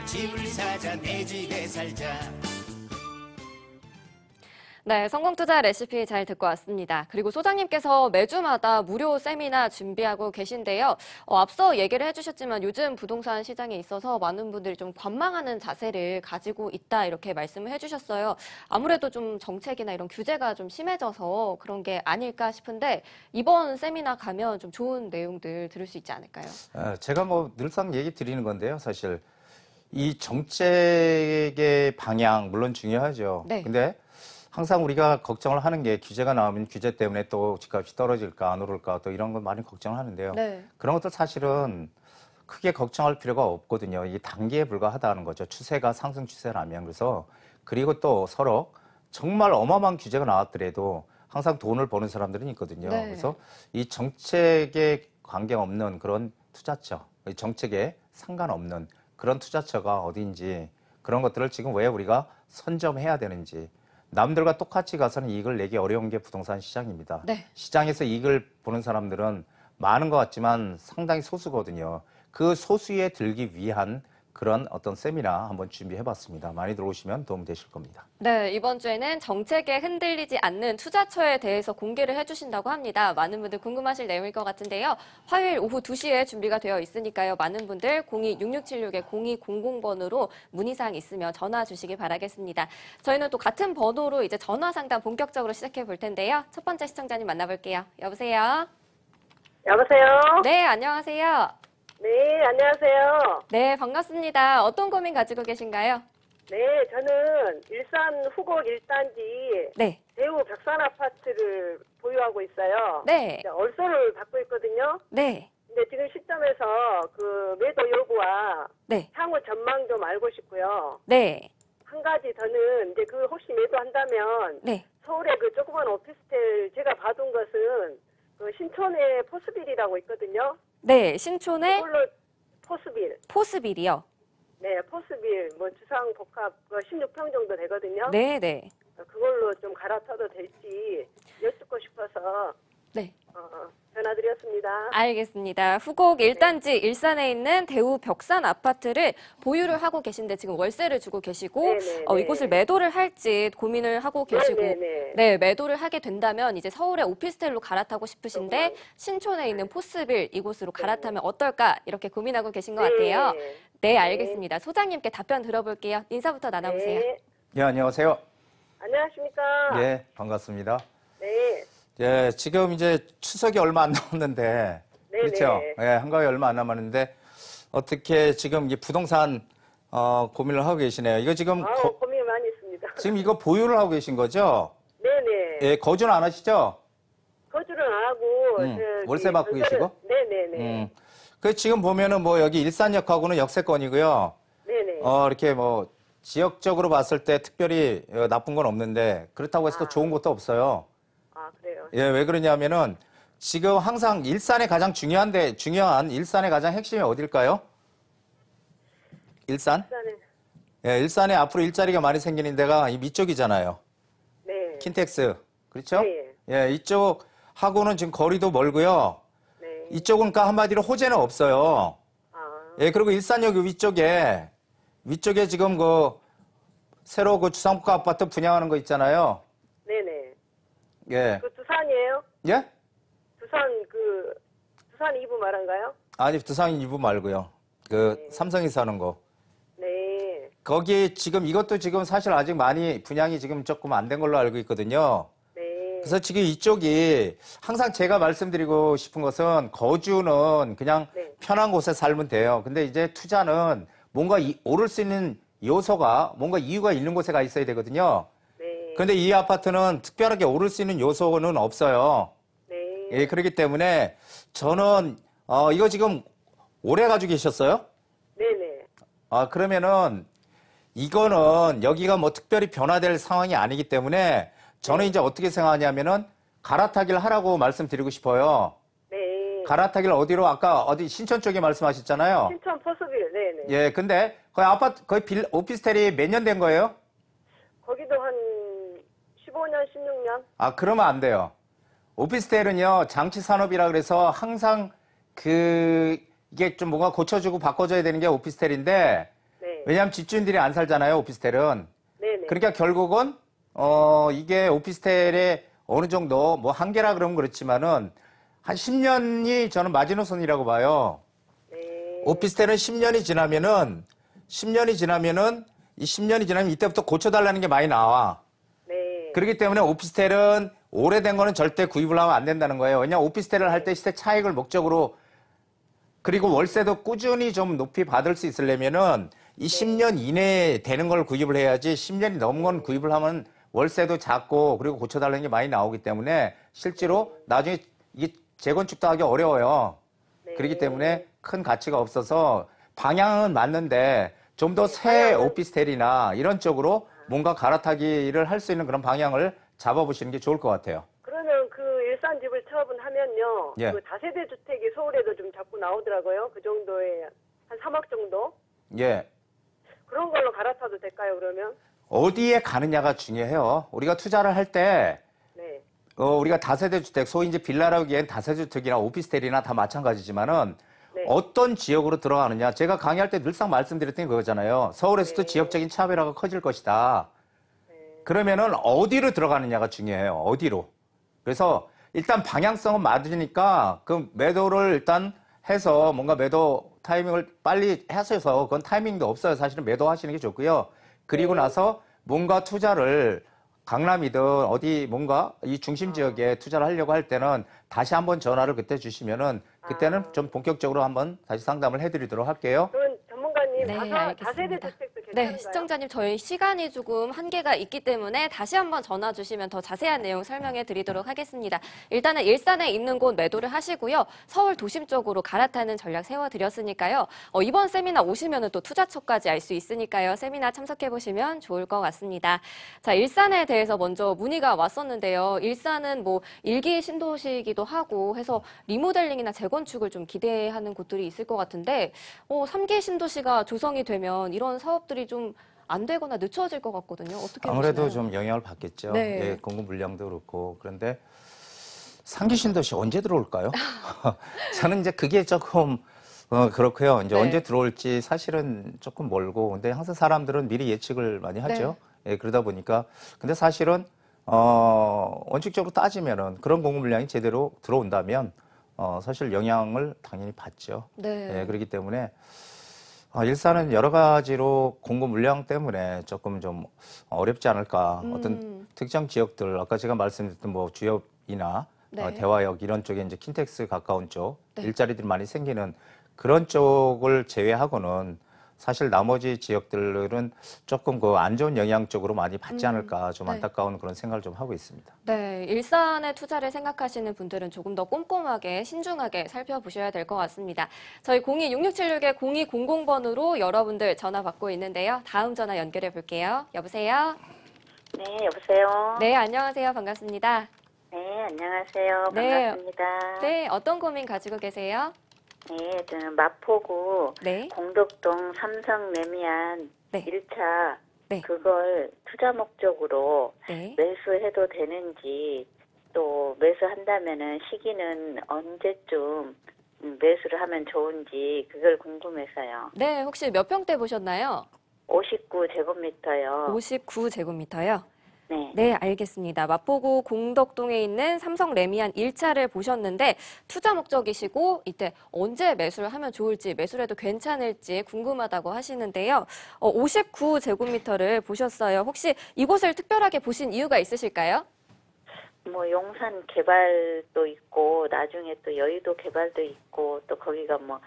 집을 사자 내 집에 살자. 네, 성공투자 레시피 잘 듣고 왔습니다. 그리고 소장님께서 매주마다 무료 세미나 준비하고 계신데요. 앞서 얘기를 해주셨지만 요즘 부동산 시장에 있어서 많은 분들이 좀 관망하는 자세를 가지고 있다 이렇게 말씀을 해주셨어요. 아무래도 좀 정책이나 이런 규제가 좀 심해져서 그런 게 아닐까 싶은데 이번 세미나 가면 좀 좋은 내용들 들을 수 있지 않을까요? 제가 뭐 늘상 얘기 드리는 건데요. 사실 이 정책의 방향 물론 중요하죠. 네. 근데 항상 우리가 걱정을 하는 게 규제가 나오면 규제 때문에 또 집값이 떨어질까 안 오를까 또 이런 건 많이 걱정을 하는데요. 네. 그런 것도 사실은 크게 걱정할 필요가 없거든요. 이게 단기에 불과하다는 거죠. 추세가 상승 추세라면. 그래서 그리고 또 서로 정말 어마어마한 규제가 나왔더라도 항상 돈을 버는 사람들은 있거든요. 네. 그래서 이 정책에 관계없는 그런 투자처, 정책에 상관없는 그런 투자처가 어딘지 그런 것들을 지금 왜 우리가 선점해야 되는지 남들과 똑같이 가서는 이익을 내기 어려운 게 부동산 시장입니다. 네. 시장에서 이익을 보는 사람들은 많은 것 같지만 상당히 소수거든요. 그 소수에 들기 위한 그런 어떤 세미나 한번 준비해봤습니다. 많이 들어오시면 도움 되실 겁니다. 네, 이번 주에는 정책에 흔들리지 않는 투자처에 대해서 공개를 해주신다고 합니다. 많은 분들 궁금하실 내용일 것 같은데요. 화요일 오후 2시에 준비가 되어 있으니까요. 많은 분들 02-6676-0200번으로 문의사항 있으면 전화 주시기 바라겠습니다. 저희는 또 같은 번호로 이제 전화 상담 본격적으로 시작해 볼 텐데요. 첫 번째 시청자님 만나볼게요. 여보세요? 여보세요? 네, 안녕하세요. 네, 안녕하세요. 네, 반갑습니다. 어떤 고민 가지고 계신가요? 네, 저는 일산 후곡 1단지 네. 대우 벽산 아파트를 보유하고 있어요. 네. 얼소를 받고 있거든요. 네. 근데 지금 시점에서 그 매도 여부와 네. 향후 전망 좀 알고 싶고요. 네. 한 가지 저는 이제 그 혹시 매도한다면 네. 서울의 그 조그만 오피스텔 제가 봐둔 것은 그 신촌의 포스빌이라고 있거든요. 네. 신촌의 그걸로 포스빌. 포스빌이요. 네, 포스빌, 뭐, 주상 복합, 16평 정도 되거든요. 네, 네. 그걸로 좀 갈아타도 될지 여쭙고 싶어서, 네. 전화드렸습니다. 알겠습니다. 후곡 1단지 일산에 있는 대우 벽산 아파트를 보유를 하고 계신데 지금 월세를 주고 계시고 네네네. 이곳을 매도를 할지 고민을 하고 계시고 네네네. 네, 매도를 하게 된다면 이제 서울의 오피스텔로 갈아타고 싶으신데 신촌에 있는 포스빌 이곳으로 갈아타면 어떨까 이렇게 고민하고 계신 것 같아요. 네, 알겠습니다. 소장님께 답변 들어볼게요. 인사부터 나눠보세요. 네. 예, 안녕하세요. 안녕하십니까? 예, 반갑습니다. 네. 예, 지금 이제 추석이 얼마 안 남았는데, 네네. 그렇죠? 예, 한가위 얼마 안 남았는데, 어떻게 지금 이 부동산, 고민을 하고 계시네요. 이거 지금, 고민이 많이 있습니다. 지금 이거 보유를 하고 계신 거죠? 네네. 예, 거주는 안 하시죠? 거주를 안 하고, 월세 받고 계시고? 네네네. 그 지금 보면은 뭐 여기 일산역하고는 역세권이고요. 네네. 이렇게 뭐, 지역적으로 봤을 때 특별히 나쁜 건 없는데, 그렇다고 해서 또 좋은 것도 없어요. 아, 그래요? 예, 왜 그러냐면은 지금 항상 일산의 가장 중요한 일산의 가장 핵심이 어딜까요? 일산? 일산에, 예, 일산에 앞으로 일자리가 많이 생기는 데가 이 밑쪽이잖아요. 네. 킨텍스. 그렇죠? 네. 예, 이쪽하고는 지금 거리도 멀고요. 네. 이쪽은 그러니까 한마디로 호재는 없어요. 예, 그리고 일산역 위쪽에 지금 새로 주상복합 아파트 분양하는 거 있잖아요. 네네. 예. 그 두산이에요? 예? 두산 2부 말한가요? 아니, 두산 일부 말고요. 삼성이 사는 거. 네. 거기 지금 이것도 지금 사실 아직 많이 분양이 지금 조금 안 된 걸로 알고 있거든요. 네. 그래서 지금 이쪽이 항상 제가 말씀드리고 싶은 것은 거주는 그냥 네. 편한 곳에 살면 돼요. 근데 이제 투자는 뭔가 오를 수 있는 요소가 뭔가 이유가 있는 곳에 가 있어야 되거든요. 네. 근데 이 아파트는 특별하게 오를 수 있는 요소는 없어요. 네. 예, 그렇기 때문에 저는 이거 지금 오래 가지고 계셨어요? 네네. 그러면은 이거는 여기가 뭐 특별히 변화될 상황이 아니기 때문에 저는 이제 어떻게 생각하냐면은 갈아타기를 하라고 말씀드리고 싶어요. 네. 갈아타기를 어디로 아까 어디 신촌 쪽에 말씀하셨잖아요. 신촌 포스빌. 네네. 예, 근데 거기 아파트 거기 오피스텔이 몇 년 된 거예요? 거기도 한 15년, 16년? 그러면 안 돼요. 오피스텔은요, 장치 산업이라 그래서 항상 이게 좀 뭔가 고쳐주고 바꿔줘야 되는 게 오피스텔인데, 네. 왜냐하면 집주인들이 안 살잖아요, 오피스텔은. 네네. 그러니까 결국은 이게 오피스텔의 어느 정도 뭐 한계라 그러면 그렇지만은 한 10년이 저는 마지노선이라고 봐요. 네. 오피스텔은 10년이 지나면은 이 10년이 지나면 이때부터 고쳐달라는 게 많이 나와. 네. 그렇기 때문에 오피스텔은 오래된 거는 절대 구입을 하면 안 된다는 거예요. 왜냐하면 오피스텔을 할 때 시세 차익을 목적으로 그리고 월세도 꾸준히 좀 높이 받을 수 있으려면은 이 10년 이내에 되는 걸 구입을 해야지 10년이 넘은 건 구입을 하면 월세도 작고 그리고 고쳐달라는 게 많이 나오기 때문에 실제로 나중에 이게 재건축도 하기 어려워요. 네. 그렇기 때문에 큰 가치가 없어서 방향은 맞는데 좀 더 새 오피스텔이나 이런 쪽으로 뭔가 갈아타기를 할 수 있는 그런 방향을 잡아보시는 게 좋을 것 같아요. 그러면 그 일산 집을 처분하면요. 예. 그 다세대 주택이 서울에도 좀 자꾸 나오더라고요. 그 정도에 한 3억 정도? 예. 그런 걸로 갈아타도 될까요, 그러면? 어디에 가느냐가 중요해요. 우리가 투자를 할 때 네. 우리가 다세대 주택, 소위 이제 빌라라고 하기엔 다세대 주택이나 오피스텔이나 다 마찬가지지만은 네. 어떤 지역으로 들어가느냐. 제가 강의할 때 늘상 말씀드렸던 게 그거잖아요. 서울에서도 네. 지역적인 차별화가 커질 것이다. 그러면은 어디로 들어가느냐가 중요해요. 어디로. 그래서 일단 방향성은 맞으니까 그 매도를 일단 해서 뭔가 매도 타이밍을 빨리 하셔서 그건 타이밍도 없어요. 사실은 매도하시는 게 좋고요. 그리고 나서 뭔가 투자를 강남이든 어디 뭔가 이 중심 지역에 투자를 하려고 할 때는 다시 한번 전화를 그때 주시면은 그때는 좀 본격적으로 한번 다시 상담을 해드리도록 할게요. 그러면 전문가님 네, 다세대 알겠습니다. 주택도 괜찮은가요? 네, 시청자님 저희 시간이 조금 한계가 있기 때문에 다시 한번 전화 주시면 더 자세한 내용 설명해 드리도록 하겠습니다. 일단은 일산에 있는 곳 매도를 하시고요. 서울 도심 쪽으로 갈아타는 전략 세워드렸으니까요. 이번 세미나 오시면 또 투자처까지 알 수 있으니까요. 세미나 참석해 보시면 좋을 것 같습니다. 자, 일산에 대해서 먼저 문의가 왔었는데요. 일산은 뭐 일기 신도시이기도 하고 해서 리모델링이나 재건축을 좀 기대하는 곳들이 있을 것 같은데 3기 신도시가 조성이 되면 이런 사업들이 좀 안 되거나 늦춰질 것 같거든요. 어떻게 아무래도 보시나요? 좀 영향을 받겠죠. 네. 예, 공급 물량도 그렇고. 그런데 상기 신도시 언제 들어올까요? 저는 이제 그게 조금 그렇고요. 이제 네. 언제 들어올지 사실은 조금 멀고. 근데 항상 사람들은 미리 예측을 많이 하죠. 예, 그러다 보니까. 근데 사실은 원칙적으로 따지면은 그런 공급 물량이 제대로 들어온다면 사실 영향을 당연히 받죠. 네. 예, 그렇기 때문에 일산은 여러 가지로 공급 물량 때문에 조금 좀 어렵지 않을까. 어떤 특정 지역들, 아까 제가 말씀드렸던 뭐 주엽이나 네. 대화역 이런 쪽에 이제 킨텍스 가까운 쪽, 네. 일자리들이 많이 생기는 그런 쪽을 제외하고는 사실 나머지 지역들은 조금 그 안 좋은 영향 쪽으로 많이 받지 않을까 좀 네. 안타까운 그런 생각을 좀 하고 있습니다. 네, 일산에 투자를 생각하시는 분들은 조금 더 꼼꼼하게 신중하게 살펴보셔야 될 것 같습니다. 저희 026676의 0200번으로 여러분들 전화 받고 있는데요. 다음 전화 연결해 볼게요. 여보세요? 네, 여보세요? 네, 안녕하세요. 반갑습니다. 네, 안녕하세요. 네. 반갑습니다. 네, 어떤 고민 가지고 계세요? 네, 저는 마포구 네. 공덕동 삼성 레미안 네. 1차 네. 그걸 투자 목적으로 네. 매수해도 되는지 또 매수한다면은 시기는 언제쯤 매수를 하면 좋은지 그걸 궁금해서요. 네, 혹시 몇 평대 보셨나요? 59제곱미터요. 59제곱미터요? 네. 네, 알겠습니다. 마포구 공덕동에 있는 삼성 레미안 1차를 보셨는데 투자 목적이시고 이때 언제 매수를 하면 좋을지 매수를 해도 괜찮을지 궁금하다고 하시는데요. 59제곱미터를 보셨어요. 혹시 이곳을 특별하게 보신 이유가 있으실까요? 뭐 용산 개발도 있고 나중에 또 여의도 개발도 있고 또 거기가 뭐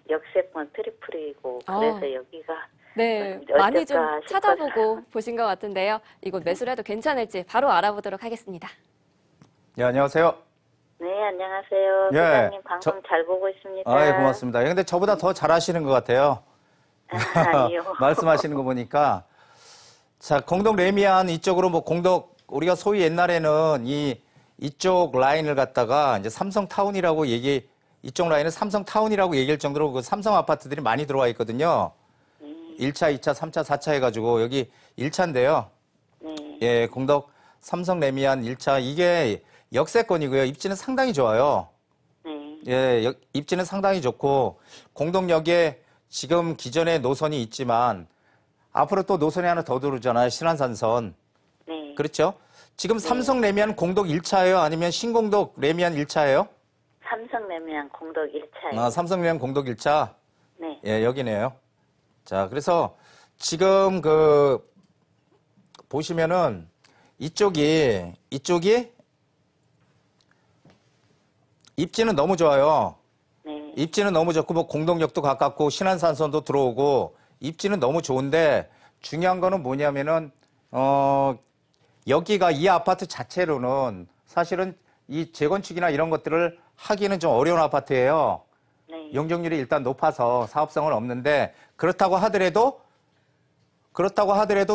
역세권 트리플이고 그래서 여기가 네, 어떨까 많이 좀 싶어서. 찾아보고 보신 것 같은데요. 이곳 매수를 해도 괜찮을지 바로 알아보도록 하겠습니다. 네, 안녕하세요. 네, 안녕하세요. 예, 소장님 방송 잘 보고 있습니다. 아, 예, 고맙습니다. 근데 저보다 더 잘하시는 것 같아요. 아니요. 말씀하시는 거 보니까. 자, 공덕 레미안 이쪽으로 뭐 우리가 소위 옛날에는 이쪽 라인을 갖다가 이제 삼성타운이라고 이쪽 라인을 삼성타운이라고 얘기할 정도로 그 삼성 아파트들이 많이 들어와 있거든요. 1차, 2차, 3차, 4차 해가지고 여기 1차인데요. 네. 예, 공덕 삼성 레미안 1차. 이게 역세권이고요. 입지는 상당히 좋아요. 네. 예, 입지는 상당히 좋고 공덕역에 지금 기존에 노선이 있지만 앞으로 또 노선이 하나 더 들어오잖아요. 신안산선. 네. 그렇죠? 지금 삼성 레미안 공덕 1차예요? 아니면 신공덕 레미안 1차예요? 삼성 레미안 공덕 1차예요. 아, 삼성 레미안 공덕 1차? 네. 예, 여기네요. 자, 그래서 지금 보시면은 이쪽이 입지는 너무 좋아요. 네. 입지는 너무 좋고 뭐 공동역도 가깝고 신안산선도 들어오고 입지는 너무 좋은데 중요한 거는 뭐냐면은 여기가 이 아파트 자체로는 사실은 이 재건축이나 이런 것들을 하기는 좀 어려운 아파트예요. 네. 용적률이 일단 높아서 사업성은 없는데 그렇다고 하더라도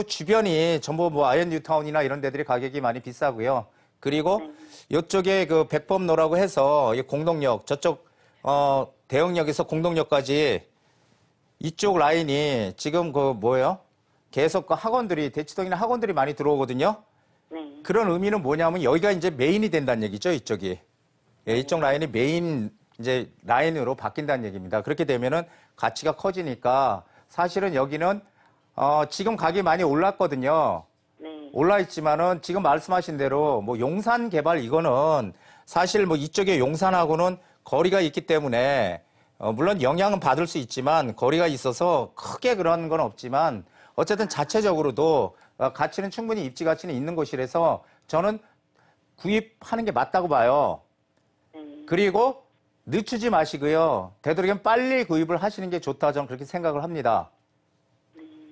주변이 전부 뭐 아이언 뉴타운이나 이런 데들이 가격이 많이 비싸고요. 그리고 이쪽에 그 백범로라고 해서 이 공동역 저쪽 대흥역에서 공동역까지 이쪽 라인이 지금 계속 그 학원들이 대치동이나 학원들이 많이 들어오거든요. 네. 그런 의미는 뭐냐면 여기가 이제 메인이 된다는 얘기죠, 이쪽이. 예, 이쪽 라인이 메인 이제 라인으로 바뀐다는 얘기입니다. 그렇게 되면은 가치가 커지니까 사실은 여기는 지금 가격이 많이 올랐거든요. 네. 올라 있지만은 지금 말씀하신 대로 뭐 용산 개발 이거는 사실 뭐 이쪽에 용산하고는 거리가 있기 때문에 물론 영향은 받을 수 있지만 거리가 있어서 크게 그런 건 없지만 어쨌든 자체적으로도 가치는 충분히 입지 가치는 있는 곳이라서 저는 구입하는 게 맞다고 봐요. 그리고 늦추지 마시고요. 되도록이면 빨리 구입을 하시는 게 좋다 저는 그렇게 생각을 합니다.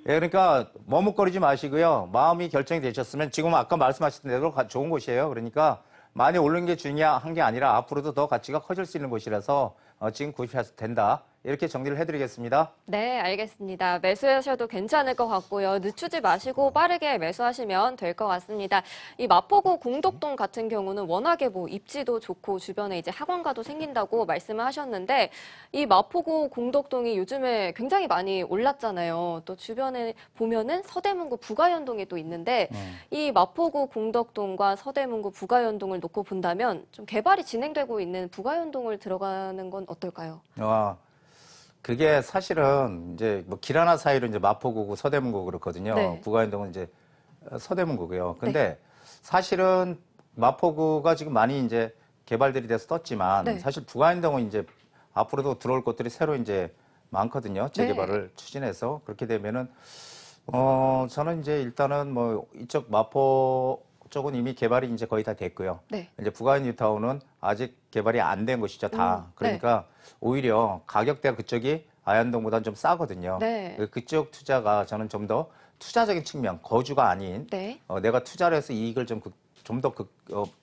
예, 그러니까 머뭇거리지 마시고요. 마음이 결정이 되셨으면 지금 아까 말씀하신 대로 좋은 곳이에요. 그러니까 많이 오르는 게 중요한 게 아니라 앞으로도 더 가치가 커질 수 있는 곳이라서 지금 구입하셔도 된다. 이렇게 정리를 해드리겠습니다. 네, 알겠습니다. 매수하셔도 괜찮을 것 같고요. 늦추지 마시고 빠르게 매수하시면 될 것 같습니다. 이 마포구 공덕동 같은 경우는 워낙에 뭐 입지도 좋고 주변에 이제 학원가도 생긴다고 말씀을 하셨는데 이 마포구 공덕동이 요즘에 굉장히 많이 올랐잖아요. 또 주변에 보면은 서대문구 부가연동이 또 있는데 이 마포구 공덕동과 서대문구 부가연동을 놓고 본다면 좀 개발이 진행되고 있는 부가연동을 들어가는 건 어떨까요? 그게 사실은 이제 뭐 길 하나 사이로 이제 마포구고 서대문구 그렇거든요. 네. 부가연동은 이제 서대문구고요. 근데 사실은 마포구가 지금 많이 이제 개발들이 돼서 떴지만 네. 사실 부가연동은 이제 앞으로도 들어올 것들이 새로 이제 많거든요. 재개발을 추진해서 그렇게 되면은 저는 이제 일단은 뭐 이쪽 마포 쪽은 이미 개발이 이제 거의 다 됐고요. 네. 이제 부가연 뉴타운은 아직 개발이 안 된 것이죠, 다. 그러니까 오히려 가격대가 그쪽이 아현동보다는 좀 싸거든요. 네. 그쪽 투자가 저는 좀 더 투자적인 측면, 거주가 아닌 네. 내가 투자를 해서 이익을 좀 더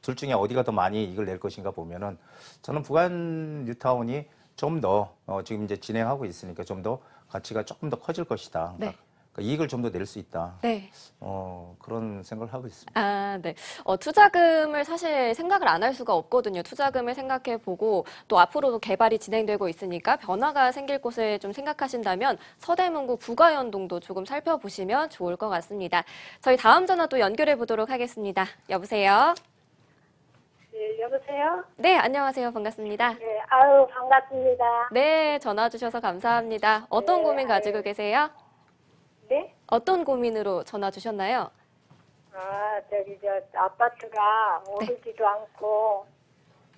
둘 중에 어디가 더 많이 이익을 낼 것인가 보면은 저는 부가연 뉴타운이 좀 더 지금 이제 진행하고 있으니까 좀 더 가치가 조금 더 커질 것이다. 네. 그러니까 이익을 좀 더 낼 수 있다. 네. 그런 생각을 하고 있습니다. 아, 네. 투자금을 사실 생각을 안 할 수가 없거든요. 투자금을 생각해 보고 또 앞으로도 개발이 진행되고 있으니까 변화가 생길 곳을 좀 생각하신다면 서대문구 부가연동도 조금 살펴보시면 좋을 것 같습니다. 저희 다음 전화 또 연결해 보도록 하겠습니다. 여보세요? 네, 여보세요? 네, 안녕하세요. 반갑습니다. 네, 아유, 반갑습니다. 네, 전화 주셔서 감사합니다. 어떤 고민 가지고 계세요? 네? 어떤 고민으로 전화 주셨나요? 아파트가 오르지도 않고,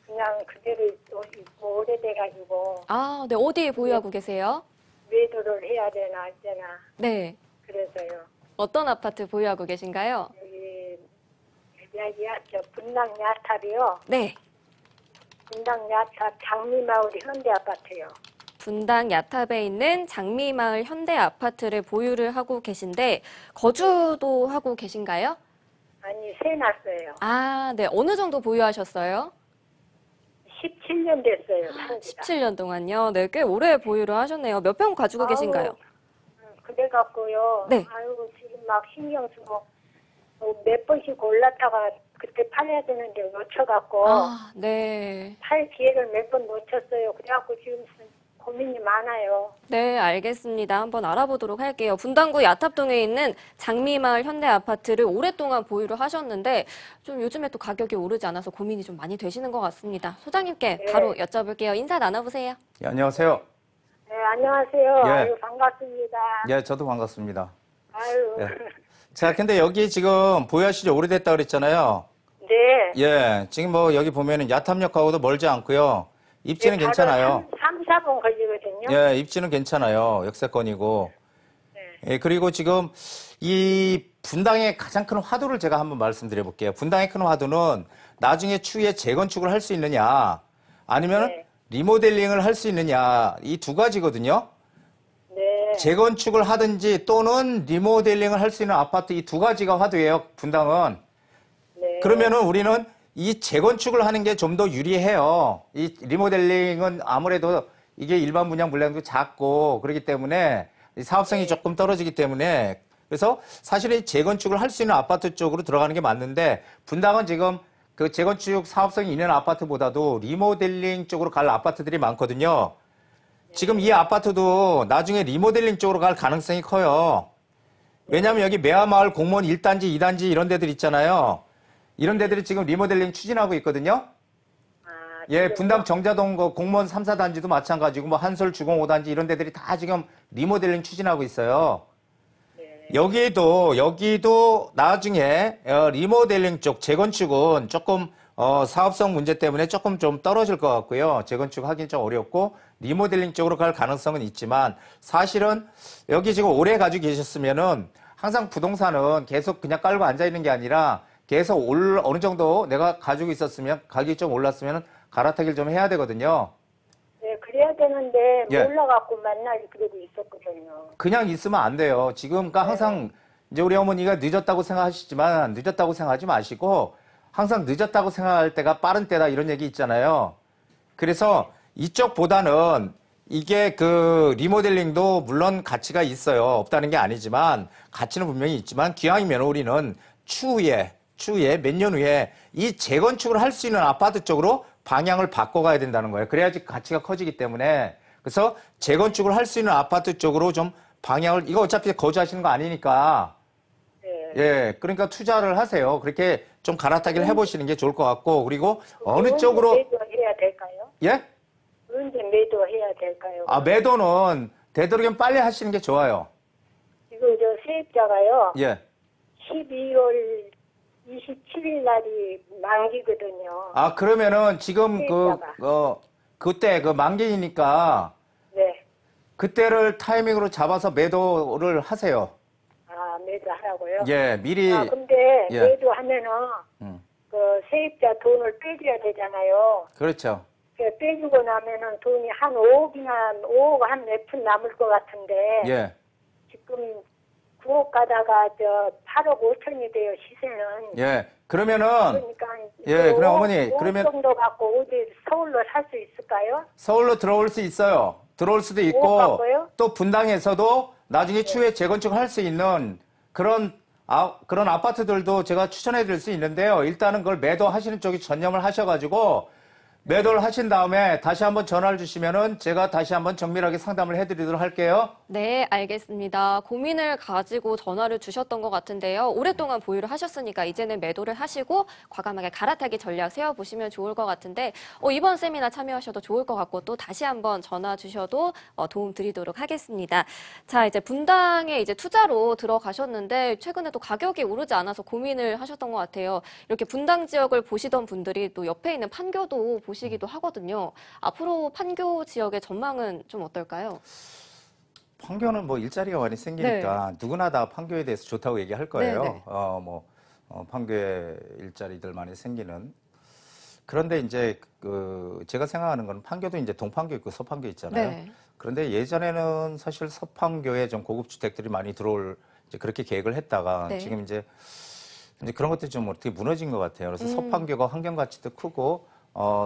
그냥 그대로 있고, 오래돼가지고, 아, 네. 어디에 보유하고 계세요? 매도를 해야 되나, 어쩌나. 네. 그래서요. 어떤 아파트 보유하고 계신가요? 분당 야탑이요. 네. 분당 야탑 장미마을이 현대아파트요. 분당 야탑에 있는 장미마을 현대 아파트를 보유를 하고 계신데 거주도 하고 계신가요? 아니, 새 났어요. 아, 네. 어느 정도 보유하셨어요? 17년 됐어요, 산지가. 17년 동안요. 네, 꽤 오래 보유를 하셨네요. 몇 평 가지고 계신가요? 그래갖고요. 네. 아유, 지금 막 신경 쓰고, 몇 번씩 올랐다가 그때 팔아야 되는데 놓쳐갖고, 아, 네. 팔 기회를 몇 번 놓쳤어요. 그래갖고 지금 고민이 많아요. 네, 알겠습니다. 한번 알아보도록 할게요. 분당구 야탑동에 있는 장미마을 현대 아파트를 오랫동안 보유를 하셨는데 좀 요즘에 또 가격이 오르지 않아서 고민이 좀 많이 되시는 것 같습니다. 소장님께 네. 바로 여쭤볼게요. 인사 나눠보세요. 예, 안녕하세요. 네, 안녕하세요. 예. 아유, 반갑습니다. 예, 저도 반갑습니다. 아유. 예. 자, 근데 여기 지금 보유하신 지 오래됐다 그랬잖아요. 네. 예, 지금 뭐 여기 보면은 야탐역하고도 멀지 않고요. 입지는 네, 바로 괜찮아요. 3, 4분 걸리거든요. 예, 입지는 괜찮아요. 역세권이고. 네. 예, 그리고 지금 이 분당의 가장 큰 화두를 제가 한번 말씀드려 볼게요. 분당의 큰 화두는 나중에 추후에 재건축을 할 수 있느냐, 아니면 네. 리모델링을 할 수 있느냐, 이 두 가지거든요. 네. 재건축을 하든지 또는 리모델링을 할 수 있는 아파트 이 두 가지가 화두예요, 분당은. 네. 그러면은 우리는 이 재건축을 하는 게 좀 더 유리해요. 이 리모델링은 아무래도 이게 일반 분양 물량도 작고 그렇기 때문에 사업성이 조금 떨어지기 때문에 그래서 사실은 재건축을 할 수 있는 아파트 쪽으로 들어가는 게 맞는데 분당은 지금 그 재건축 사업성이 있는 아파트보다도 리모델링 쪽으로 갈 아파트들이 많거든요. 지금 이 아파트도 나중에 리모델링 쪽으로 갈 가능성이 커요. 왜냐하면 여기 매화마을 공무원 1단지, 2단지 이런 데들 있잖아요. 이런 데들이 지금 리모델링 추진하고 있거든요. 아, 예, 분당 정자동 공무원 3, 4단지도 마찬가지고 뭐 한솔 주공 5단지 이런 데들이 다 지금 리모델링 추진하고 있어요. 네. 여기도 나중에 리모델링 쪽 재건축은 조금 사업성 문제 때문에 조금 좀 떨어질 것 같고요. 재건축 하긴 좀 어렵고 리모델링 쪽으로 갈 가능성은 있지만 사실은 여기 지금 오래 가지고 계셨으면은 항상 부동산은 계속 그냥 깔고 앉아 있는 게 아니라 계속 어느 정도 내가 가지고 있었으면 가격이 좀 올랐으면 갈아타기를 좀 해야 되거든요. 네, 그래야 되는데 예. 몰라갖고 만나기 그러고 있었거든요. 그냥 있으면 안 돼요. 지금 그러니까 항상 이제 우리 어머니가 늦었다고 생각하시지만 늦었다고 생각하지 마시고 항상 늦었다고 생각할 때가 빠른 때다 이런 얘기 있잖아요. 그래서 이쪽보다는 이게 그 리모델링도 물론 가치가 있어요. 없다는 게 아니지만 가치는 분명히 있지만 기왕이면 우리는 추후에 몇 년 후에 이 재건축을 할 수 있는 아파트 쪽으로 방향을 바꿔가야 된다는 거예요. 그래야지 가치가 커지기 때문에 그래서 재건축을 할 수 있는 아파트 쪽으로 좀 방향을 이거 어차피 거주하시는 거 아니니까 네. 예 그러니까 투자를 하세요. 그렇게 좀 갈아타기를 해보시는 게 좋을 것 같고 그리고 어느 언제 쪽으로 매도해야 될까요? 예? 언제 매도해야 될까요? 아 매도는 되도록이면 빨리 하시는 게 좋아요. 지금 저 세입자가요. 예. 12월 27일 날이 만기거든요. 아 그러면은 지금 세입자가. 그때 그 만기니까 네. 그때를 타이밍으로 잡아서 매도를 하세요. 아, 매도하라고요? 예, 미리 아, 근데 예. 매도하면은 음, 그 세입자 돈을 빼줘야 되잖아요. 그렇죠. 그 빼주고 나면은 돈이 한 5억 한 몇 푼 남을 것 같은데 예. 지금 9억 가다가 저 8억 5천이 돼요, 시세는. 예. 그러면은 그러니까 예, 그럼 어머니, 5억 그러면- 정도 갖고 어디 서울로 살 수 있을까요? 서울로 들어올 수 있어요. 들어올 수도 있고 갖고요? 또 분당에서도 나중에 추후에 재건축을 할 수 있는 그런 아파트들도 제가 추천해 드릴 수 있는데요. 일단은 그걸 매도하시는 쪽이 전념을 하셔가지고 매도를 하신 다음에 다시 한번 전화를 주시면은 제가 다시 한번 정밀하게 상담을 해드리도록 할게요. 네, 알겠습니다. 고민을 가지고 전화를 주셨던 것 같은데요. 오랫동안 보유를 하셨으니까 이제는 매도를 하시고 과감하게 갈아타기 전략 세워보시면 좋을 것 같은데 이번 세미나 참여하셔도 좋을 것 같고 또 다시 한번 전화 주셔도 도움 드리도록 하겠습니다. 자, 이제 분당에 이제 투자로 들어가셨는데 최근에 또 가격이 오르지 않아서 고민을 하셨던 것 같아요. 이렇게 분당 지역을 보시던 분들이 또 옆에 있는 판교도 보시기도 하거든요. 앞으로 판교 지역의 전망은 좀 어떨까요? 판교는 뭐 일자리가 많이 생기니까 누구나 다 판교에 대해서 좋다고 얘기할 거예요. 네, 네. 판교에 일자리들 많이 생기는. 그런데 이제 제가 생각하는 건 판교도 이제 동판교 있고 서판교 있잖아요. 네. 그런데 예전에는 사실 서판교에 좀 고급 주택들이 많이 들어올 이제 그렇게 계획을 했다가 네. 지금 이제 그런 것들이 좀 어떻게 무너진 것 같아요. 그래서 서판교가 환경 가치도 크고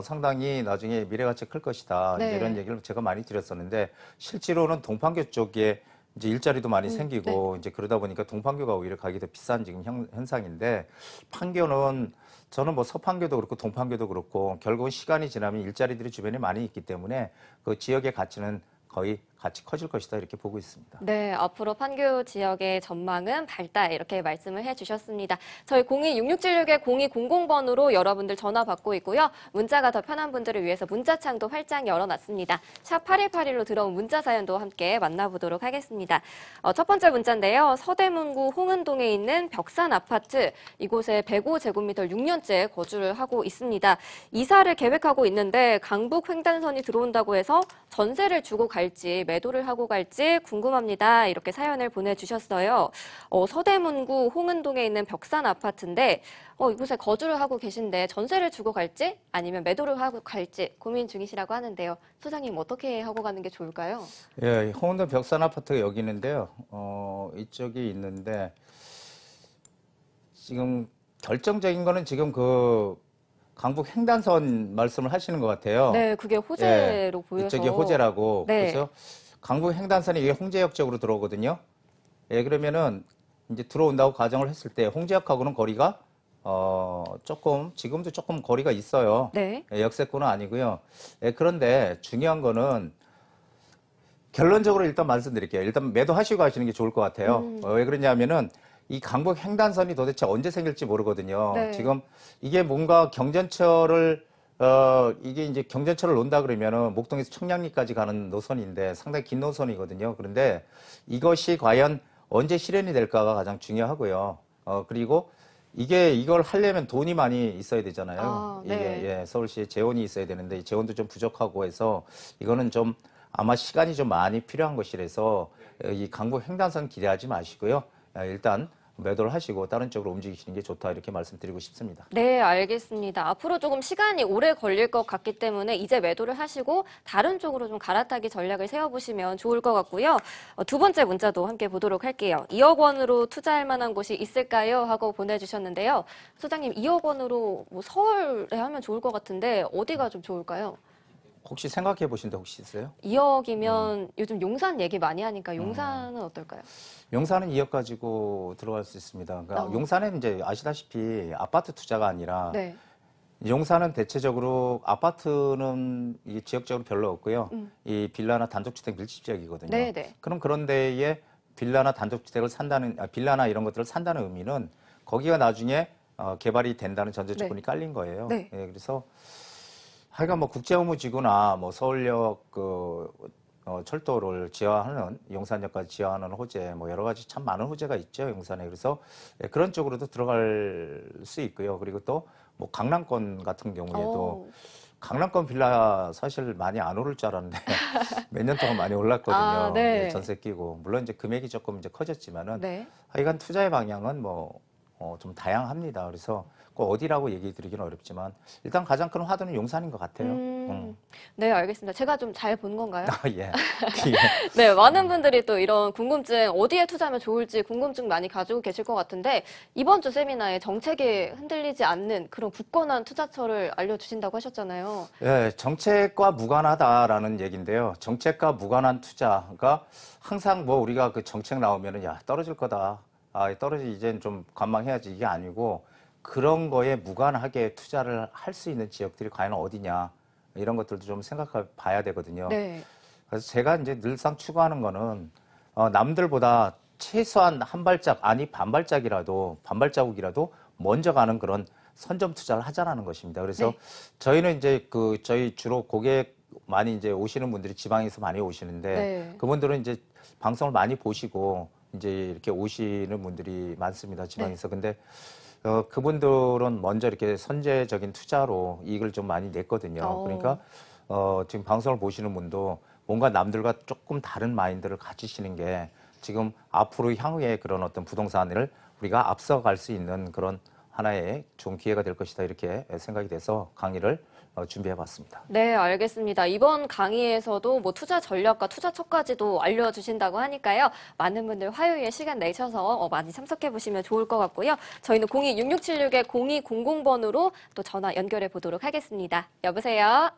상당히 나중에 미래 가치 클 것이다. 네. 이제 이런 얘기를 제가 많이 드렸었는데 실제로는 동판교 쪽에 이제 일자리도 많이 생기고 이제 그러다 보니까 동판교가 오히려 가격이 더 비싼 지금 현상인데 판교는 저는 뭐 서판교도 그렇고 동판교도 그렇고 결국은 시간이 지나면 일자리들이 주변에 많이 있기 때문에 그 지역의 가치는 거의 같이 커질 것이다 이렇게 보고 있습니다. 네, 앞으로 판교 지역의 전망은 밝다 이렇게 말씀을 해주셨습니다. 저희 0266-0200번으로 여러분들 전화 받고 있고요. 문자가 더 편한 분들을 위해서 문자창도 활짝 열어놨습니다. 샵 8181로 들어온 문자 사연도 함께 만나보도록 하겠습니다. 첫 번째 문자인데요. 서대문구 홍은동에 있는 벽산 아파트, 이곳에 105제곱미터 6년째 거주를 하고 있습니다. 이사를 계획하고 있는데 강북 횡단선이 들어온다고 해서 전세를 주고 갈지 매도를 하고 갈지 궁금합니다. 이렇게 사연을 보내주셨어요. 서대문구 홍은동에 있는 벽산 아파트인데 이곳에 거주를 하고 계신데 전세를 주고 갈지 아니면 매도를 하고 갈지 고민 중이시라고 하는데요. 소장님 어떻게 하고 가는 게 좋을까요? 예, 홍은동 벽산 아파트가 여기 있는데요. 이쪽이 있는데 지금 결정적인 거는 지금 그 강북 횡단선 말씀을 하시는 것 같아요. 네, 그게 호재로 예, 보여서. 이쪽이 호재라고. 네. 그래서 강북 횡단선이 이게 홍제역 쪽으로 들어오거든요. 예, 그러면은 이제 들어온다고 가정을 했을 때 홍제역하고는 거리가 지금도 조금 거리가 있어요. 네. 예, 역세권은 아니고요. 예, 그런데 중요한 거는 결론적으로 일단 말씀드릴게요. 일단 매도하시고 하시는 게 좋을 것 같아요. 왜 그러냐면은 이 강북 횡단선이 도대체 언제 생길지 모르거든요. 네. 지금 이게 뭔가 경전철을 이게 이제 경전철을 논다 그러면은 목동에서 청량리까지 가는 노선인데 상당히 긴 노선이거든요. 그런데 이것이 과연 언제 실현이 될까가 가장 중요하고요. 그리고 이걸 하려면 돈이 많이 있어야 되잖아요. 네. 이게 서울시에 재원이 있어야 되는데 이 재원도 좀 부족하고 해서 이거는 좀 아마 시간이 좀 많이 필요한 것이라서 이 강북 횡단선 기대하지 마시고요. 일단 매도를 하시고 다른 쪽으로 움직이시는 게 좋다 이렇게 말씀드리고 싶습니다. 네, 알겠습니다. 앞으로 조금 시간이 오래 걸릴 것 같기 때문에 이제 매도를 하시고 다른 쪽으로 좀 갈아타기 전략을 세워보시면 좋을 것 같고요. 두 번째 문자도 함께 보도록 할게요. 2억 원으로 투자할 만한 곳이 있을까요? 하고 보내주셨는데요. 소장님, 2억 원으로 뭐 서울에 하면 좋을 것 같은데 어디가 좀 좋을까요? 혹시 생각해 보신 데 혹시 있어요? 2억이면 요즘 용산 얘기 많이 하니까 용산은 어떨까요? 용산은 2억 가지고 들어갈 수 있습니다. 그러니까 용산은 이제 아시다시피 아파트 투자가 아니라 네. 용산은 대체적으로 아파트는 이게 지역적으로 별로 없고요. 이 빌라나 단독주택 밀집 지역이거든요. 네네. 그런 데에 빌라나 단독주택을 빌라나 이런 것들을 산다는 의미는 거기가 나중에 개발이 된다는 전제 조건이 깔린 거예요. 네. 예, 그래서 하여간 뭐 국제업무지구나 뭐 서울역 철도를 지하하는 용산역까지 지하하는 호재 뭐 여러 가지 참 많은 호재가 있죠 용산에. 그래서 그런 쪽으로도 들어갈 수 있고요. 그리고 또 뭐 강남권 같은 경우에도 강남권 빌라 사실 많이 안 오를 줄 알았는데 몇 년 동안 많이 올랐거든요. 네. 예, 전세 끼고 물론 이제 금액이 조금 이제 커졌지만은 네. 하여간 투자의 방향은 좀 다양합니다. 그래서 꼭 어디라고 얘기 드리기는 어렵지만 일단 가장 큰 화두는 용산인 것 같아요. 네, 알겠습니다. 제가 좀 잘 본 건가요? 예. 네, 많은 분들이 또 이런 궁금증, 어디에 투자하면 좋을지 궁금증 많이 가지고 계실 것 같은데 이번 주 세미나에 정책이 흔들리지 않는 그런 굳건한 투자처를 알려주신다고 하셨잖아요. 예, 정책과 무관하다라는 얘기인데요. 정책과 무관한 투자가 항상 뭐 우리가 그 정책 나오면은 야, 떨어질 거다. 이젠 좀 관망해야지 이게 아니고 그런 거에 무관하게 투자를 할 수 있는 지역들이 과연 어디냐 이런 것들도 좀 생각해 봐야 되거든요. 네. 그래서 제가 이제 늘상 추구하는 거는 남들보다 최소한 한 발짝 아니 반발자국이라도 먼저 가는 그런 선점 투자를 하자라는 것입니다. 그래서 네. 저희는 이제 저희 주로 고객 많이 이제 오시는 분들이 지방에서 많이 오시는데 네. 그분들은 이제 방송을 많이 보시고 이제 이렇게 오시는 분들이 많습니다. 지방에서. 근데 그분들은 먼저 이렇게 선제적인 투자로 이익을 좀 많이 냈거든요. 그러니까 지금 방송을 보시는 분도 뭔가 남들과 조금 다른 마인드를 가지시는 게 지금 앞으로 향후에 그런 어떤 부동산을 우리가 앞서갈 수 있는 그런 하나의 좋은 기회가 될 것이다 이렇게 생각이 돼서 강의를 준비해봤습니다. 네, 알겠습니다. 이번 강의에서도 뭐 투자 전략과 투자처까지도 알려주신다고 하니까요. 많은 분들 화요일에 시간 내셔서 많이 참석해 보시면 좋을 것 같고요. 저희는 026676-0200번으로 또 전화 연결해 보도록 하겠습니다. 여보세요?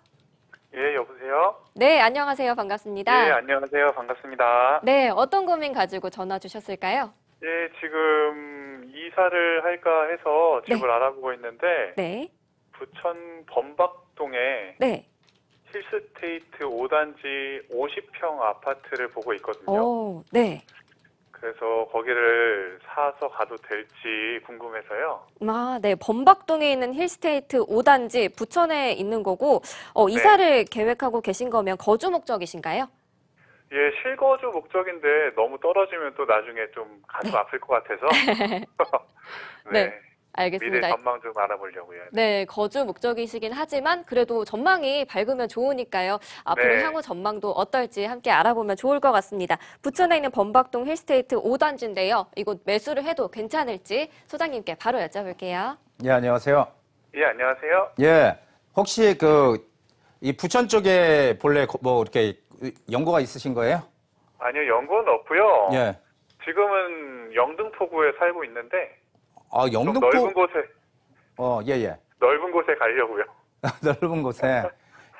예, 여보세요? 네, 안녕하세요. 반갑습니다. 예, 안녕하세요. 반갑습니다. 네, 어떤 고민 가지고 전화 주셨을까요? 예, 지금 이사를 할까 해서 집을 알아보고 있는데 네. 부천 범박동에 네. 힐스테이트 5단지 50평 아파트를 보고 있거든요. 오, 네. 그래서 거기를 사서 가도 될지 궁금해서요. 아, 네. 범박동에 있는 힐스테이트 5단지 부천에 있는 거고, 네. 이사를 계획하고 계신 거면 거주 목적이신가요? 예, 실거주 목적인데 너무 떨어지면 또 나중에 좀 가슴 아플 것 같아서. 네. 미래 알겠습니다. 전망 좀 알아보려고요. 네, 거주 목적이시긴 하지만 그래도 전망이 밝으면 좋으니까요. 앞으로 네. 향후 전망도 어떨지 함께 알아보면 좋을 것 같습니다. 부천에 있는 범박동 힐스테이트 5단지인데요. 이곳 매수를 해도 괜찮을지 소장님께 바로 여쭤볼게요. 예, 안녕하세요. 예, 안녕하세요. 예, 혹시 이 부천 쪽에 본래 뭐 이렇게 연고가 있으신 거예요? 아니요, 연고는 없고요. 예. 지금은 영등포구에 살고 있는데 아, 좀 영등포. 넓은 곳에 예. 넓은 곳에 가려고요. 넓은 곳에.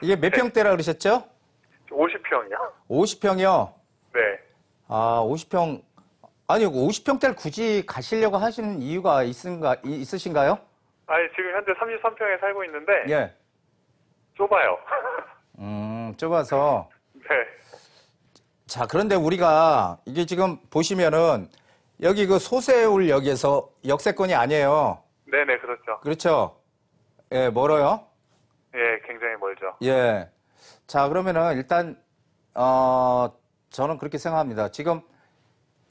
이게 몇 평대라 그러셨죠? 50평이요. 50평이요? 네. 아, 50평. 아니, 50평대를 굳이 가시려고 하시는 이유가 있으신가요? 아니, 지금 현재 33평에 살고 있는데 예. 좁아요. 좁아서. 네. 자, 그런데 우리가 이게 지금 보시면은 여기 그 소세울역에서 역세권이 아니에요. 네네, 그렇죠. 그렇죠? 예, 멀어요? 예, 굉장히 멀죠. 예. 자, 그러면은 일단, 저는 그렇게 생각합니다. 지금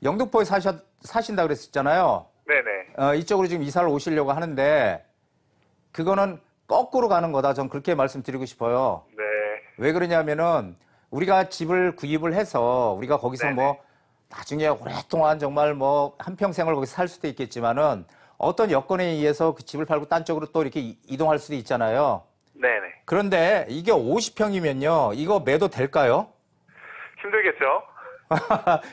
영등포에 사신다 그랬었잖아요. 네네. 이쪽으로 지금 이사를 오시려고 하는데, 그거는 거꾸로 가는 거다. 전 그렇게 말씀드리고 싶어요. 네. 왜 그러냐면은, 우리가 집을 구입을 해서, 우리가 거기서 네네. 뭐, 나중에 오랫동안 정말 뭐, 한평생을 거기서 살 수도 있겠지만은, 어떤 여건에 의해서 그 집을 팔고 딴 쪽으로 또 이렇게 이동할 수도 있잖아요. 네네. 그런데 이게 50평이면요, 이거 매도 될까요? 힘들겠죠?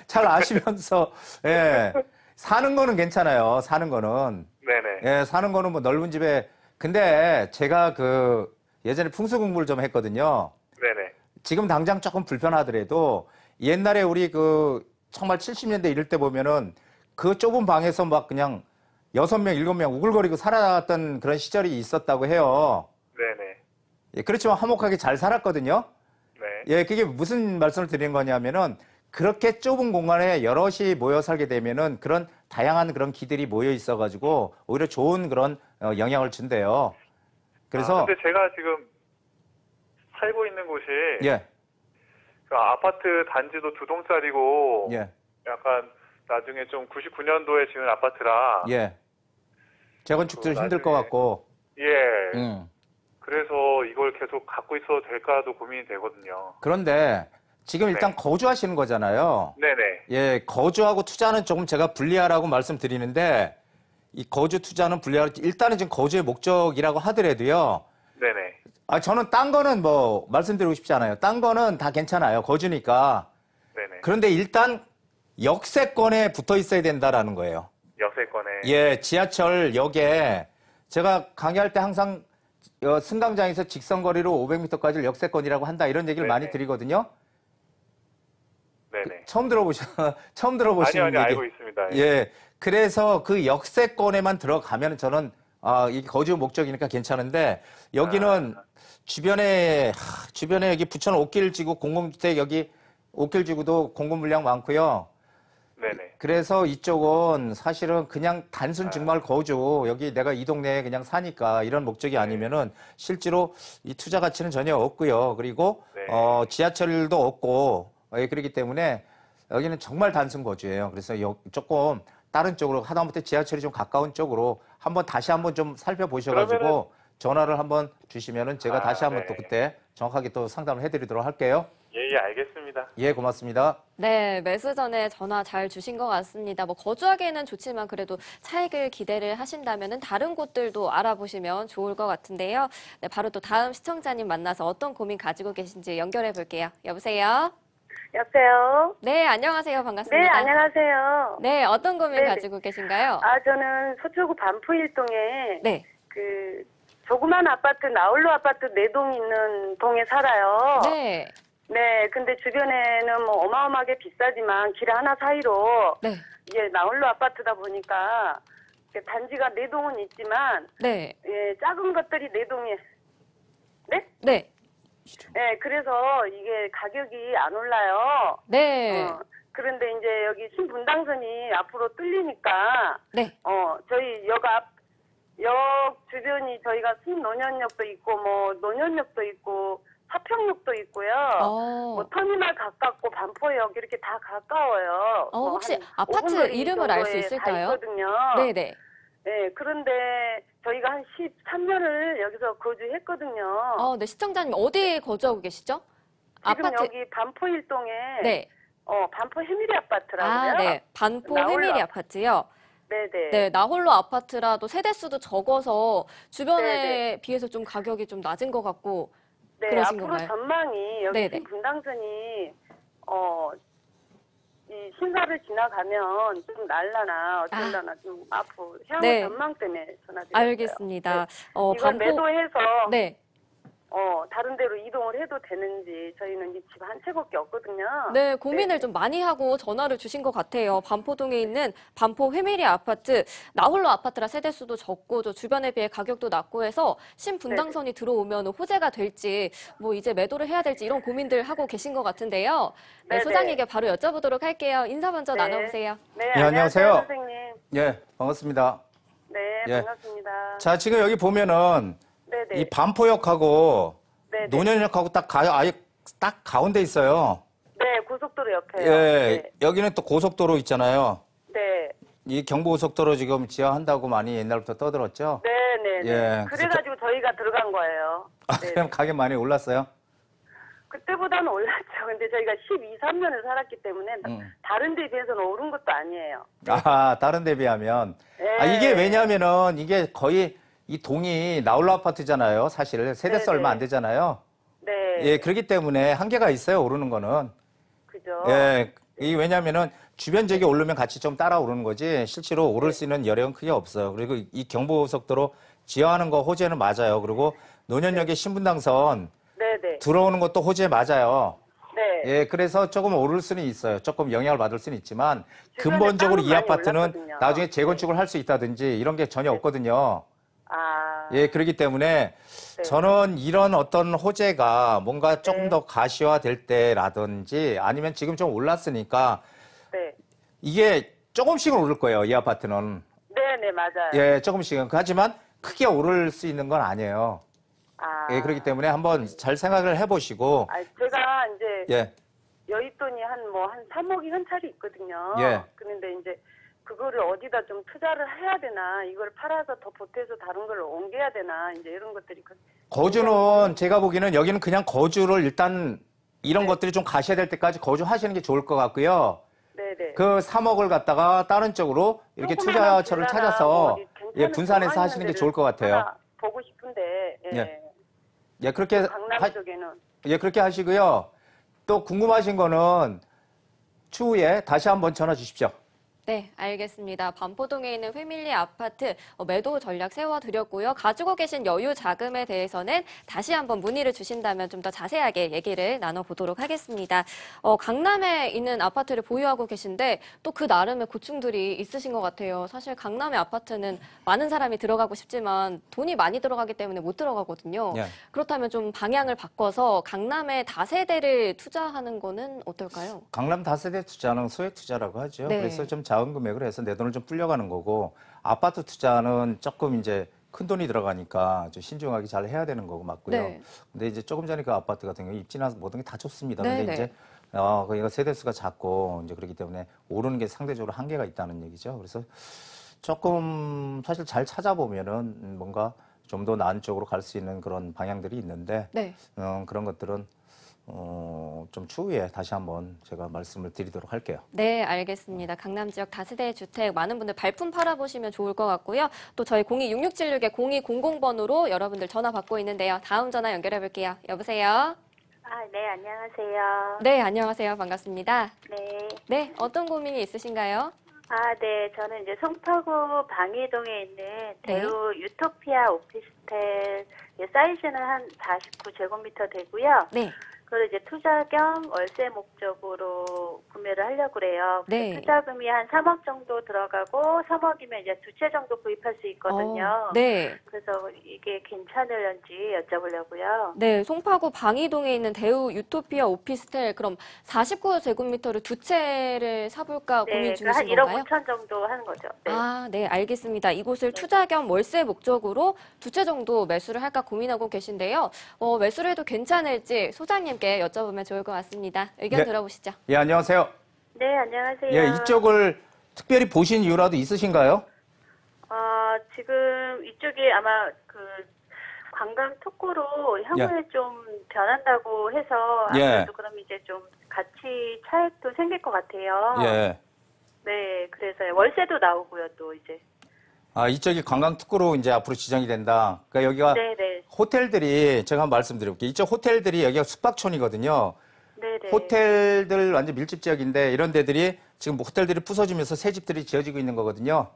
잘 아시면서, 예. 사는 거는 괜찮아요. 사는 거는. 네네. 예, 사는 거는 뭐 넓은 집에. 근데 제가 예전에 풍수공부를 좀 했거든요. 네네. 지금 당장 조금 불편하더라도 옛날에 우리 정말 70년대 이럴 때 보면은 그 좁은 방에서 막 그냥 6명, 7명 우글거리고 살았던 그런 시절이 있었다고 해요. 네네. 예, 그렇지만 화목하게 잘 살았거든요. 네. 예, 그게 무슨 말씀을 드리는 거냐면은 그렇게 좁은 공간에 여럿이 모여 살게 되면은 그런 다양한 그런 기들이 모여 있어가지고 오히려 좋은 그런 영향을 준대요. 그래서 근데 제가 지금 살고 있는 곳이 예, 그 아파트 단지도 2동짜리고 예, 약간 나중에 좀 99년도에 지은 아파트라 예. 재건축도 그 힘들 것 나중에 같고. 예. 그래서 이걸 계속 갖고 있어도 될까도 고민이 되거든요. 그런데 지금 일단 네. 거주하시는 거잖아요. 네네. 예, 거주하고 투자는 조금 제가 분리하라고 말씀드리는데 이 거주 투자는 분리하라. 일단은 지금 거주의 목적이라고 하더라도요. 네네. 저는 딴 거는 뭐 말씀드리고 싶지 않아요. 딴 거는 다 괜찮아요. 거주니까. 네네. 그런데 일단 역세권에 붙어 있어야 된다라는 거예요. 역세권에. 예, 지하철역에 제가 강의할 때 항상 승강장에서 직선거리로 500m까지를 역세권이라고 한다 이런 얘기를 네네. 많이 드리거든요. 네네. 처음 들어보시는 아니요, 얘기. 알고 있습니다. 예. 그래서 그 역세권에만 들어가면 저는 이게 거주 목적이니까 괜찮은데 여기는 주변에 여기 부천 옥길지구 공공주택 여기 옥길지구도 공급 물량 많고요. 네네. 그래서 이쪽은 사실은 그냥 단순 정말 거주 여기 내가 이 동네에 그냥 사니까 이런 목적이 아니면은 실제로 이 투자 가치는 전혀 없고요. 그리고 네. 지하철도 없고 그렇기 때문에 여기는 정말 단순 거주예요. 그래서 조금 다른 쪽으로 하다못해 지하철이 좀 가까운 쪽으로 다시 한번 좀 살펴보셔가지고 전화를 한번 주시면은 제가 다시 한번 네. 또 그때 정확하게 또 상담을 해드리도록 할게요. 예, 알겠습니다. 예, 고맙습니다. 네, 매수 전에 전화 잘 주신 것 같습니다. 뭐 거주하기에는 좋지만 그래도 차익을 기대를 하신다면은 다른 곳들도 알아보시면 좋을 것 같은데요. 네, 바로 또 다음 시청자님 만나서 어떤 고민 가지고 계신지 연결해 볼게요. 여보세요? 여보세요? 네, 안녕하세요. 반갑습니다. 네, 안녕하세요. 네, 어떤 고민 네네. 가지고 계신가요? 저는 서초구 반포일동에 네. 그 조그만 아파트, 나홀로 아파트 4동 있는 동에 살아요. 네. 네, 근데 주변에는 뭐 어마어마하게 비싸지만 길 하나 사이로 네. 이게 나홀로 아파트다 보니까 단지가 4동은 있지만 네. 예, 작은 것들이 4동에 네? 네. 네, 그래서 이게 가격이 안 올라요. 네. 그런데 이제 여기 신분당선이 앞으로 뚫리니까, 네. 저희 역 주변이 저희가 신논현역도 있고, 뭐, 논현역도 있고, 사평역도 있고요. 뭐, 터미널 가깝고, 반포역 이렇게 다 가까워요. 혹시 한 아파트 5분 거리 이름을 알 수 정도에 있을까요? 다 있거든요. 네네. 네, 그런데 저희가 한 13년을 여기서 거주했거든요. 네, 시청자님 어디 거주하고 계시죠? 지금 아파트. 여기 반포일동에 네. 반포 해밀리 아파트라고요. 네. 반포 나홀로 해밀리 아파트요. 네네. 네, 나홀로 아파트라도 세대수도 적어서 주변에 네네. 비해서 좀 가격이 좀 낮은 것 같고 네, 그러신 앞으로 건가요? 전망이 여기 네네. 분당선이 이 신사를 지나가면 좀 날라나 어쩔라나 좀 앞으로 향후 네. 전망 때문에 전화드렸어요. 알겠습니다. 네. 이걸 매도해서 네. 다른 데로 이동을 해도 되는지 저희는 이 집 한 채밖에 없거든요. 네, 고민을 네. 좀 많이 하고 전화를 주신 것 같아요. 반포동에 있는 반포 회밀리 아파트, 나홀로 아파트라 세대수도 적고 저 주변에 비해 가격도 낮고 해서 신분당선이 들어오면 호재가 될지 뭐 이제 매도를 해야 될지 이런 고민들 하고 계신 것 같은데요. 네, 네네. 소장님께 바로 여쭤보도록 할게요. 인사 먼저 네. 나눠보세요. 네, 예, 안녕하세요. 선생님. 예, 반갑습니다. 네, 예. 반갑습니다. 자, 지금 여기 보면은 네네. 이 반포역하고 네네. 논현역하고 아예 딱 가운데 있어요. 네, 고속도로 옆에요. 예, 네. 여기는 또 고속도로 있잖아요. 네. 이 경부고속도로 지금 지하한다고 많이 옛날부터 떠들었죠? 네네. 예, 그래가지고 저희가 들어간 거예요. 네. 그럼 가격 많이 올랐어요? 그때보다는 올랐죠. 근데 저희가 13년을 살았기 때문에 다른 데 비해서는 오른 것도 아니에요. 다른 데 비하면. 네. 이게 왜냐면은 이게 거의 이 동이 나홀로 아파트잖아요. 사실 세대수 네네. 얼마 안 되잖아요. 네. 예, 그렇기 때문에 한계가 있어요. 오르는 거는. 그죠. 예, 이 왜냐면은 주변 지역이 오르면 같이 좀 따라 오르는 거지 실제로 오를 수 있는 여력은 크게 없어요. 그리고 이 경부고속도로 지하하는 거 호재는 맞아요. 그리고 논현역의 신분당선 네네. 들어오는 것도 호재 맞아요. 네. 예, 그래서 조금 오를 수는 있어요. 조금 영향을 받을 수는 있지만 주변에 근본적으로 이 땅은 많이 아파트는 올랐거든요. 나중에 재건축을 할 수 있다든지 이런 게 전혀 없거든요. 예, 그렇기 때문에 네. 저는 이런 어떤 호재가 뭔가 조금 네. 더 가시화될 때라든지 아니면 지금 좀 올랐으니까 네. 이게 조금씩은 오를 거예요. 이 아파트는. 네네, 맞아요. 예, 조금씩은. 하지만 크게 오를 수 있는 건 아니에요. 예, 그렇기 때문에 한번 잘 생각을 해보시고. 제가 이제 예, 여윳돈이 한 3억이 현찰이 있거든요. 예. 그런데 이제 그거를 어디다 좀 투자를 해야 되나, 이걸 팔아서 더 보태서 다른 걸 옮겨야 되나, 이제 이런 것들이. 거주는 제가 보기에는 여기는 그냥 거주를 일단 이런 네. 것들이 좀 가셔야 될 때까지 거주하시는 게 좋을 것 같고요. 네네. 그 3억을 갖다가 다른 쪽으로 이렇게 투자처를 찾아서 예, 분산해서 하시는 게 좋을 것 같아요. 보고 싶은데. 예. 예, 그렇게 강남 쪽에는. 예, 그렇게 하시고요. 또 궁금하신 거는 추후에 다시 한번 전화 주십시오. 네, 알겠습니다. 반포동에 있는 회밀리 아파트 매도 전략 세워드렸고요. 가지고 계신 여유 자금에 대해서는 다시 한번 문의를 주신다면 좀 더 자세하게 얘기를 나눠보도록 하겠습니다. 강남에 있는 아파트를 보유하고 계신데 또 그 나름의 고충들이 있으신 것 같아요. 사실 강남의 아파트는 많은 사람이 들어가고 싶지만 돈이 많이 들어가기 때문에 못 들어가거든요. 예. 그렇다면 좀 방향을 바꿔서 강남의 다세대를 투자하는 거는 어떨까요? 강남 다세대 투자는 소액 투자라고 하죠. 네. 그래서 좀 작은 금액을 해서 내 돈을 좀 불려가는 거고 아파트 투자는 조금 이제 큰 돈이 들어가니까 좀 신중하게 잘 해야 되는 거고 맞고요. 네. 근데 이제 조금 전에 그 아파트 같은 경우 입지나 모든 게 다 좋습니다. 네, 근데 네. 이제 그러니까 세대수가 작고 이제 그렇기 때문에 오르는 게 상대적으로 한계가 있다는 얘기죠. 그래서 조금 사실 잘 찾아보면은 뭔가 좀 더 나은 쪽으로 갈 수 있는 그런 방향들이 있는데 네. 그런 것들은 좀 추후에 다시 한번 제가 말씀을 드리도록 할게요. 네, 알겠습니다. 강남 지역 다세대 주택 많은 분들 발품 팔아보시면 좋을 것 같고요. 또 저희 026676의 0200번으로 여러분들 전화 받고 있는데요. 다음 전화 연결해 볼게요. 여보세요? 네, 안녕하세요. 네, 안녕하세요. 반갑습니다. 네. 네, 어떤 고민이 있으신가요? 네, 저는 이제 송파구 방이동에 있는 네. 대우 유토피아 오피스텔 사이즈는 한 49제곱미터 되고요. 네. 그걸 이제 투자 겸 월세 목적으로 구매를 하려고 그래요. 네. 투자금이 한 3억 정도 들어가고 3억이면 이제 2채 정도 구입할 수 있거든요. 네. 그래서 이게 괜찮을런지 여쭤보려고요. 네, 송파구 방이동에 있는 대우 유토피아 오피스텔 그럼 49제곱미터를 2채를 사볼까 고민 네, 중이신 한 1억 건가요? 5천 정도 하는 거죠. 네. 아, 네, 알겠습니다. 이곳을 투자 겸 월세 목적으로 2채 정도 매수를 할까 고민하고 계신데요. 매수를 해도 괜찮을지 소장님께 여쭤보면 좋을 것 같습니다. 의견 네. 들어보시죠. 예, 안녕하세요. 네, 안녕하세요. 예, 이쪽을 특별히 보신 이유라도 있으신가요? 지금 이쪽이 아마 그 관광 특구로 향후에 좀 변한다고 해서 예. 아무래도 그럼 이제 좀 가치 차익도 생길 것 같아요. 예. 네, 그래서 월세도 나오고요, 또 이제. 아, 이쪽이 관광 특구로 이제 앞으로 지정이 된다. 그러니까 여기가 네네. 호텔들이 제가 한번 말씀드려볼게요. 이쪽 호텔들이 여기가 숙박촌이거든요. 네네. 호텔들 완전 밀집 지역인데 이런 데들이 지금 뭐 호텔들이 부서지면서 새 집들이 지어지고 있는 거거든요.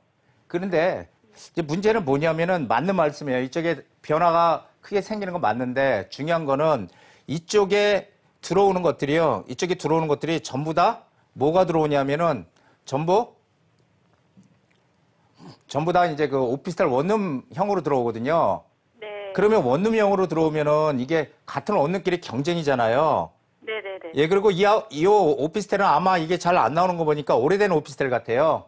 그런데 이제 문제는 뭐냐면은 맞는 말씀이에요. 이쪽에 변화가 크게 생기는 건 맞는데 중요한 거는 이쪽에 들어오는 것들이요. 이쪽에 들어오는 것들이 전부 다 뭐가 들어오냐면은 전부 다 이제 그 오피스텔 원룸형으로 들어오거든요. 네. 그러면 원룸형으로 들어오면은 이게 같은 원룸끼리 경쟁이잖아요. 네네네. 예, 그리고 이 오피스텔은 아마 이게 잘 안 나오는 거 보니까 오래된 오피스텔 같아요.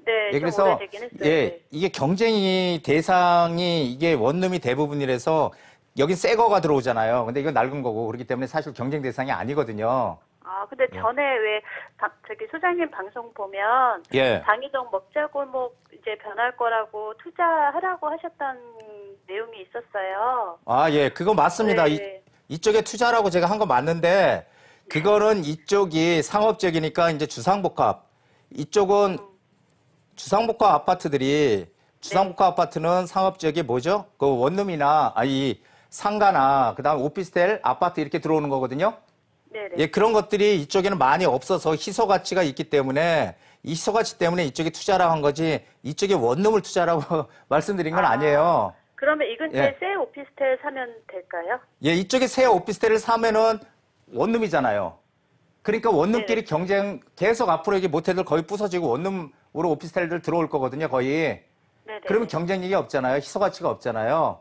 네, 예, 좀 그래서 오래되긴 했어요. 예, 네. 이게 경쟁이 대상이 이게 원룸이 대부분이라서 여긴 새 거가 들어오잖아요. 근데 이건 낡은 거고 그렇기 때문에 사실 경쟁 대상이 아니거든요. 근데 전에 왜 저기 소장님 방송 보면 예. 방이동 먹자골목 이제 변할 거라고 투자하라고 하셨던 내용이 있었어요. 아, 예, 그거 맞습니다. 네. 이쪽에 투자라고 제가 한 거 맞는데 그거는 이쪽이 상업적이니까 이제 주상복합. 이쪽은 주상복합 아파트들이 주상복합 아파트는 상업적이 뭐죠? 그 원룸이나 이 상가나 그다음 오피스텔 아파트 이렇게 들어오는 거거든요. 네네. 예, 그런 것들이 이쪽에는 많이 없어서 희소 가치가 있기 때문에 이 희소 가치 때문에 이쪽에 투자라고 한 거지 이쪽에 원룸을 투자라고 말씀드린 건 아니에요. 그러면 이 근처에 예. 새 오피스텔 사면 될까요? 예, 이쪽에 새 오피스텔을 사면은 원룸이잖아요. 그러니까 원룸끼리 네네. 경쟁 계속 앞으로 이게 모텔들 거의 부서지고 원룸으로 오피스텔들 들어올 거거든요, 거의. 네네. 그러면 경쟁력이 없잖아요. 희소 가치가 없잖아요.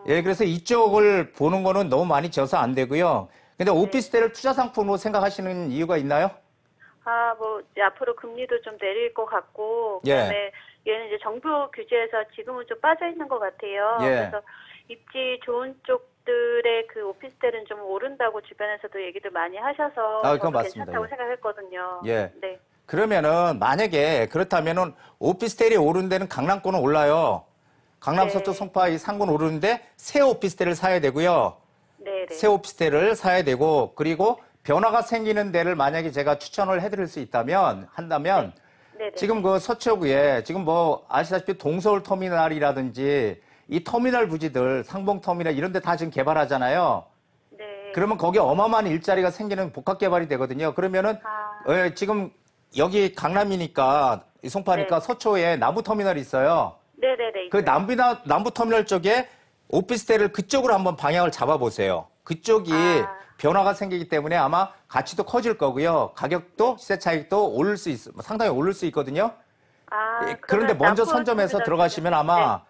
예, 그래서 이쪽을 보는 거는 너무 많이 져서 안 되고요. 근데 오피스텔을 투자 상품으로 생각하시는 이유가 있나요? 뭐 이제 앞으로 금리도 좀 내릴 것 같고 예. 그다음에 얘는 이제 정부 규제에서 지금은 좀 빠져 있는 것 같아요. 예. 그래서 입지 좋은 쪽들의 그 오피스텔은 좀 오른다고 주변에서도 얘기들 많이 하셔서 그건 저도 맞습니다. 괜찮다고 예. 생각했거든요. 예. 네. 그러면은 만약에 그렇다면은 오피스텔이 오른 데는 강남권은 올라요. 강남 네. 서쪽 송파 이 상권 오르는데 새 오피스텔을 사야 되고요. 네네. 새 오피스텔을 사야 되고 그리고 변화가 생기는 데를 만약에 제가 추천을 해드릴 수 한다면 네네. 지금 그 서초구에 지금 뭐 아시다시피 동서울 터미널이라든지 이 터미널 부지들 상봉 터미널 이런 데 다 지금 개발하잖아요. 네. 그러면 거기 어마어마한 일자리가 생기는 복합 개발이 되거든요. 그러면은 지금 여기 강남이니까 이 송파니까 네. 서초에 남부 터미널이 있어요. 네네네. 그 남부 터미널 쪽에 오피스텔을 그쪽으로 한번 방향을 잡아보세요. 그쪽이 변화가 생기기 때문에 아마 가치도 커질 거고요. 가격도 시세 차익도 상당히 오를 수 있거든요. 그런데 먼저 선점해서 들어가시면 아마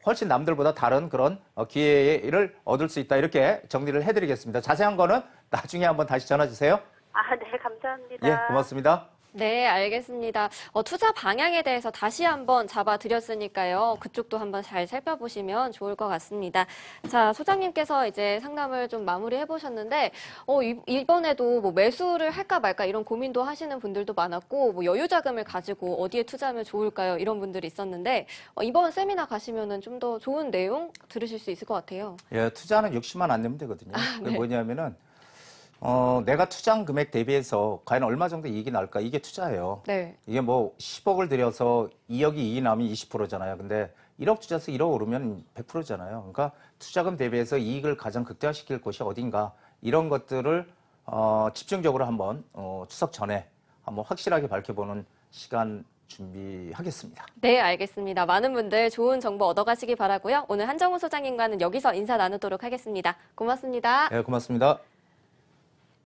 훨씬 남들보다 다른 그런 기회를 얻을 수 있다. 이렇게 정리를 해드리겠습니다. 자세한 거는 나중에 한번 다시 전화 주세요. 네, 감사합니다. 예, 고맙습니다. 네, 알겠습니다. 투자 방향에 대해서 다시 한번 잡아드렸으니까요. 그쪽도 한번 잘 살펴보시면 좋을 것 같습니다. 자, 소장님께서 이제 상담을 좀 마무리해 보셨는데, 이번에도 뭐 매수를 할까 말까 이런 고민도 하시는 분들도 많았고, 뭐 여유 자금을 가지고 어디에 투자하면 좋을까요? 이런 분들이 있었는데, 이번 세미나 가시면은 좀 더 좋은 내용 들으실 수 있을 것 같아요. 예, 투자는 60만 안 내면 되거든요. 그게 네. 뭐냐면은, 내가 투자한 금액 대비해서 과연 얼마 정도 이익이 날까? 이게 투자예요. 네. 이게 뭐 10억을 들여서 2억이 이익이 나면 20%잖아요. 근데 1억 투자해서 1억 오르면 100%잖아요. 그러니까 투자금 대비해서 이익을 가장 극대화시킬 곳이 어딘가 이런 것들을 집중적으로 한번 추석 전에 한번 확실하게 밝혀보는 시간 준비하겠습니다. 네, 알겠습니다. 많은 분들 좋은 정보 얻어가시기 바라고요. 오늘 한정훈 소장님과는 여기서 인사 나누도록 하겠습니다. 고맙습니다. 네, 고맙습니다.